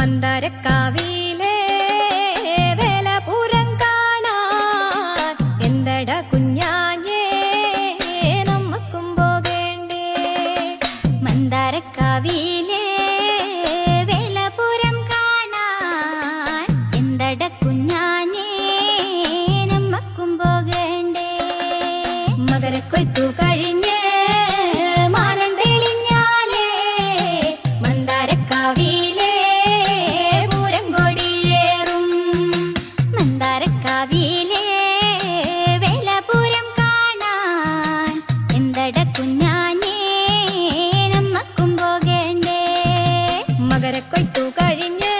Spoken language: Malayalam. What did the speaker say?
മന്ദാരക്കാവിലെ വേലപുരം കാണാൻ എന്തട കുഞ്ഞാഞ്ഞേ നമ്മക്കും പോകേണ്ടേ. മന്ദാരക്കാവിലെ വേലപുരം കാണാൻ എന്തട കുഞ്ഞാഞ്ഞേ നമ്മക്കും പോകേണ്ടേ. മകരക്കൊയ്ത്തു കഴിഞ്ഞ് മാനം തെളിഞ്ഞാലേ മന്ദാരക്കാവിലെ പൂരം കൊടിയേറും. മന്ദാരക്കാവിലെ വേലപുരം കാണാൻ എന്തട കുഞ്ഞാഞ്ഞേ നമ്മക്കും പോകേണ്ടേ. മകരക്കൊയ്ത്തു കഴിഞ്ഞ്